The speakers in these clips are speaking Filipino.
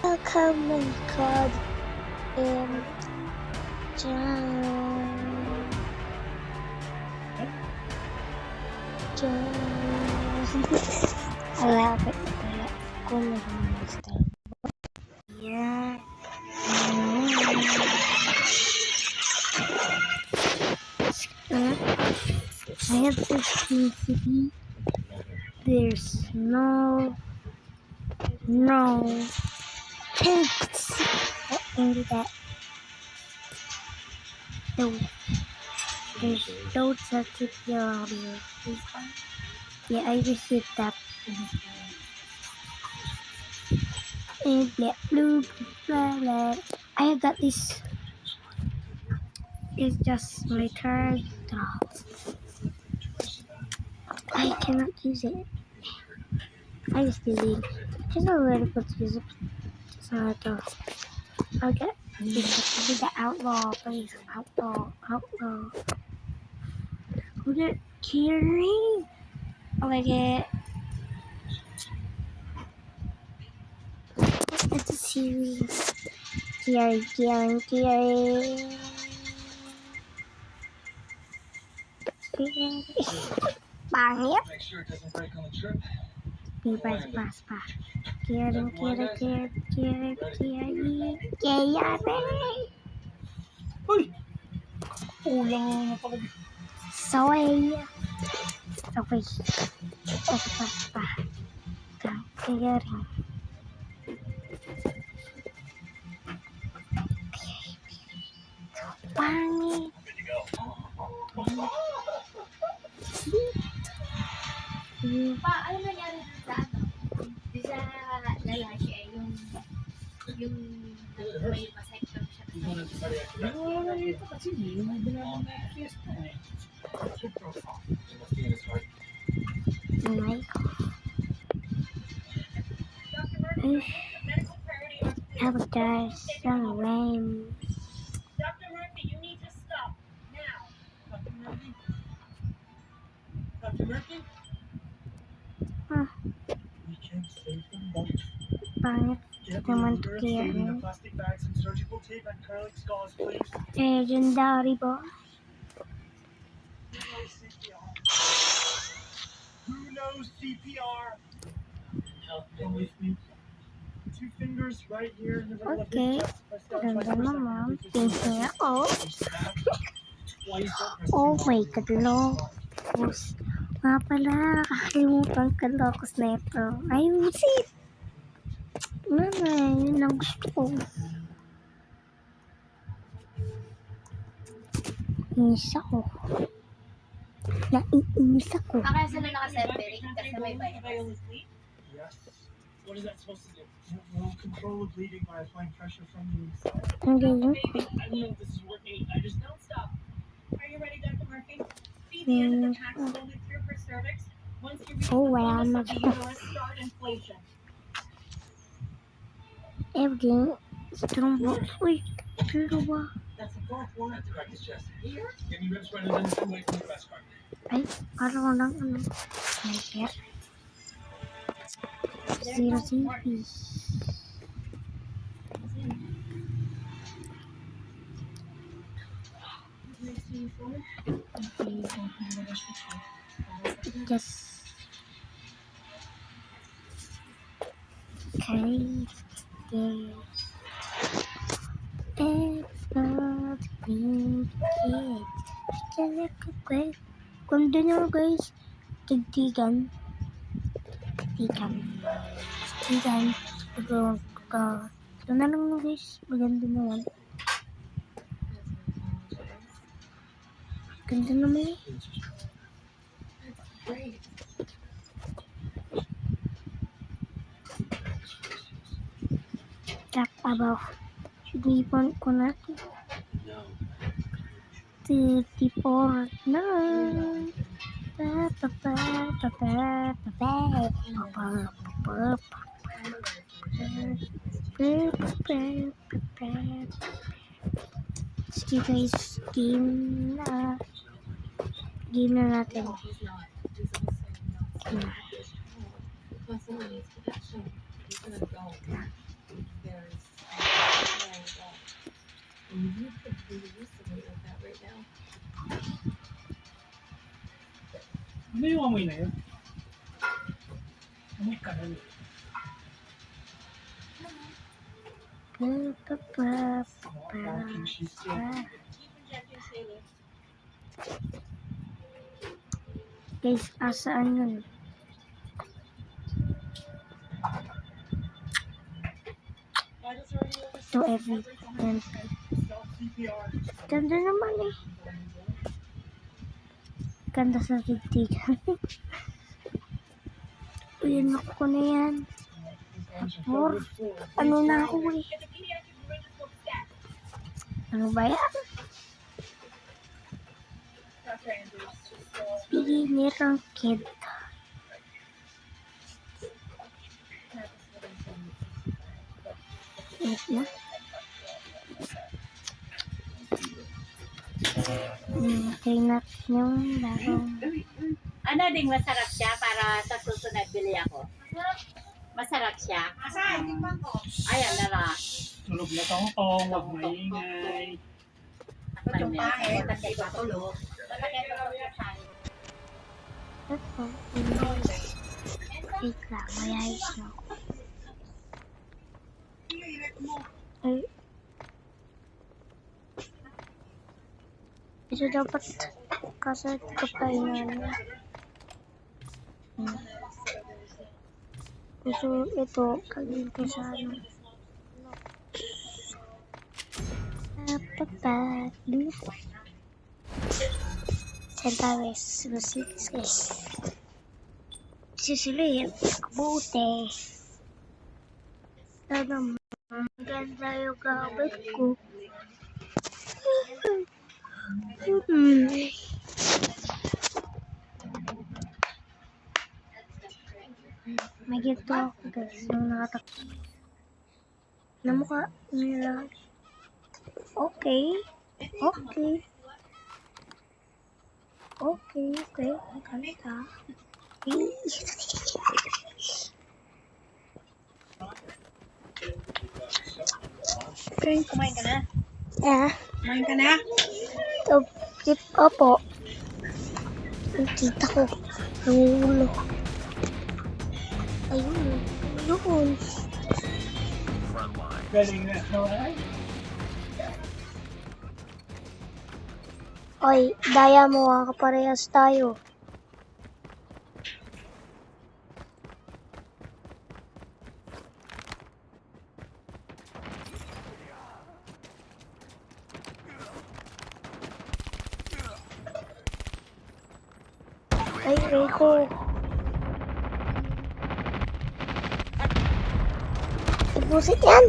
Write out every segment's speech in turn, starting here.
Welcome my God and John. Malapit na pala ako mag-install. Yeah. I have this PCB. There's no text in that. No, there's no certificate audio. Yeah, I received that. And blue, blah. I got this. It's just my turn. I cannot use it. I just delete. Just a little bit use it. So I'll get the outlaw, please. Outlaw. Who get Kiri? Oh my god. It's a series. Kiri. Pangit. Bebas paspa. Kiri. Uy! Kulang na talaga. Soy. Paspa. Kiri. Pangit. Pa, ano nangyari dun sa ano? Di sa lalaki ay yung may vasectomy siya. Wala ito kasi yung binabang na fiesta eh. Oh my god. How about there's some rain? Dr. Murphy, you need to stop now. Dr. Murphy? Dr. Murphy? Huh. We can't save them both. Pangit naman to kaya The plastic bags and surgical tape and acrylic gauze, please. legendary boss. Who knows CPR? Come with me. 2 fingers right here in the middle Okay. of his chest. Press down Ganda twice per naman. second. Tingin ako. Twice per Oh second. my god, Locos. Nga pala, nakakalimutan ka Locos na ito. Ayusin! Yun ang gusto ko. Inis ako. Naiinis ako. Kaya sila naka-separate kasi may virus. Yes. What is that supposed to do? We'll control the bleeding by applying pressure from the inside. Ang ganyan. I don't know if this is working. I just Don't stop. Are you ready, Dr. Murphy? Feed the end of the pack slowly through her cervix. Once you reach Oh, the wala fullness of the naman. uterus, start inflation. Everything. Strong box. Uy, pero ba? That's the fourth one. That's crack his chest. Here? Give me ribs rather than the weight from the breast card. Ay, parang lang ano. Ay, kaya. Zero CP. Just okay. It's not being kid. Kung doon nyo guys, tigtigan. Ito na lang guys, maganda naman. Ganda naman eh. Talk about Ibon ko natin. 34 na. Sige guys, game na natin. Ano yung amoy na yun? Amoy ka rin. Parking she's yun. Guys, asaan yun? To every and Self-CPR. ganda naman eh. Ganda sa tigtigan. Uyan ako ko na yan. Or, ano na ako eh. Ano ba yan? Pinirang kid. Wait na. Try natin yung larong. Ano ding masarap siya para sa susunod bili ako? Masarap siya? Ayan na lang. Tulog na tong-tong, huwag maingay. Yung pangit, kasi patulog. Ito. Wait lang, may ayos na ako. Ay. Ito dapat kasat ko pa yun. So, ito, kagin ko sa ano. Centavos, guys. Sisilit, kabuti. Sana maganda yung gamit ko. May ginto ako guys, nung nakatakot. Namukha nila. Okay. Kanta. Frank, kumain ka na? Kumain ka na? Opo. Ang tita ko. Nangulo. Ayun. Galing na. Alright. Oy, daya mo, kaparehas tayo. Ay, Rico. Ibusit yan.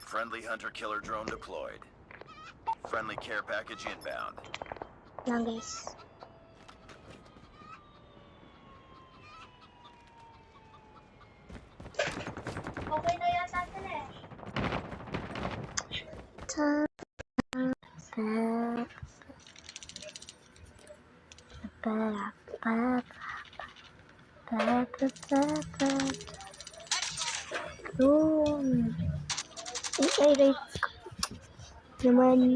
Friendly hunter-killer drone deployed. Friendly care package inbound. Lang guys. Okay na yata sila eh. Yun. I-rate naman.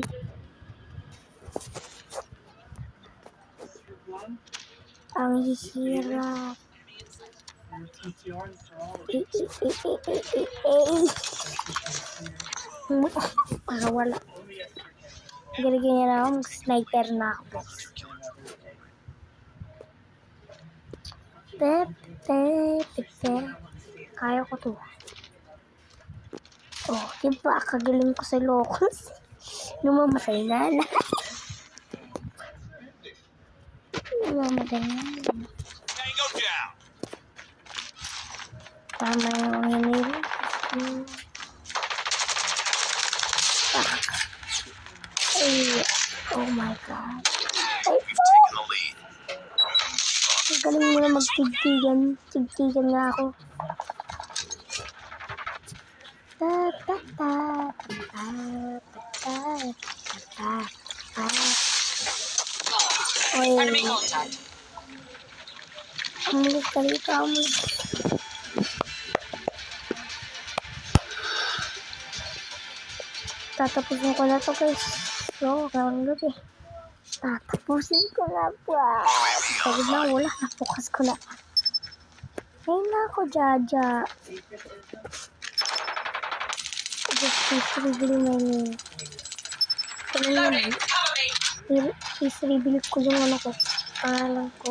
Ang hihirap. TTR, Para wala. Ganyan na ako, sniper na ako. Kaya ko to. Oh, diba, kagaling ko sa locals. Numamatay na lahat. Numamatay na. Tama yung hinili. Ay, oh my God. Ay, The lead. ang galing mo na magtigtigan. Tigtigan nga ako. Oy, amulit ka dito, amulit. Tatapusin ko na to guys. Oo, download eh. Tatapusin ko na pa. Pagod na, wala. Napukas ko na. Ayun na ako, Jaja. Just bili mo yun. Ito na naman. Bili ko yung ano ko. Pangalan ko.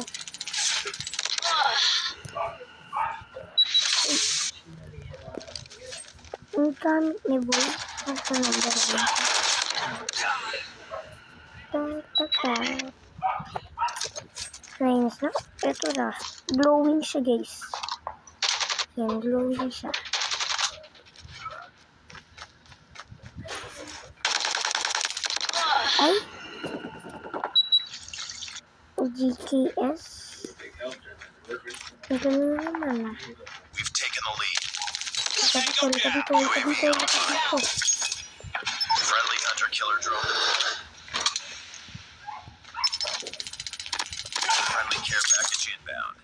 Ang gamit ni Boy. Ang number 1. Nice na. Ito na. Glowing siya, guys. Yan, glowing siya. Ay! GKS. Ang gano'n naman ah. We've taken the lead. Dito. Friendly hunter-killer drone deployed. Friendly care package inbound.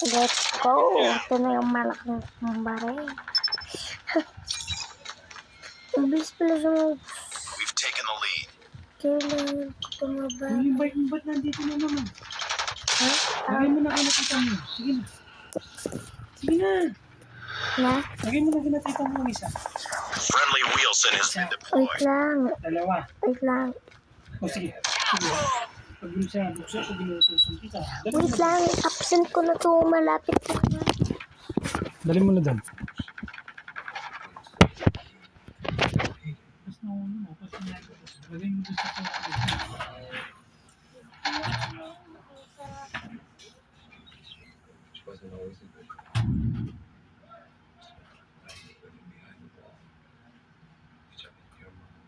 Let's go. Ito na yung malaking baril. Ibig pala siya mo. We've taken the lead. Kailangan ko tumaba. Ba't nandito na naman? Ha? Lagay mo na kinakita mo. Sige na. Sige na. Na? Lagay mo na kinakita mo isa. Friendly Wheelson has been Wait deployed. lang. Dalawa. Wait lang. O sige. Sige. Pag yun siya buksan, pag inutusan kita. Wait lang. Absent ko na to. Malapit na. Dali mo na doon. Tapos na mo. Lagay mo doon sa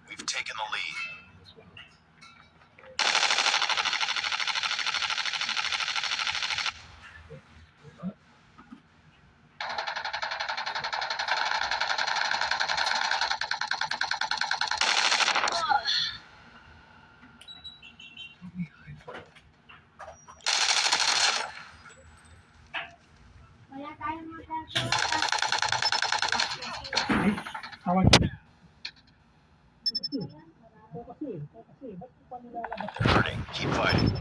We've taken the lead. Wala tayong magagawa. tawag. Hurting. Keep fighting.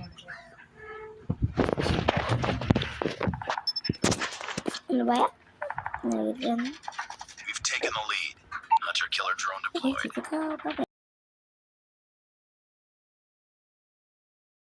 Ano ba yan? Nalagyan. We've taken the lead. Hunter-killer drone deployed. Dito ka. Bye-bye.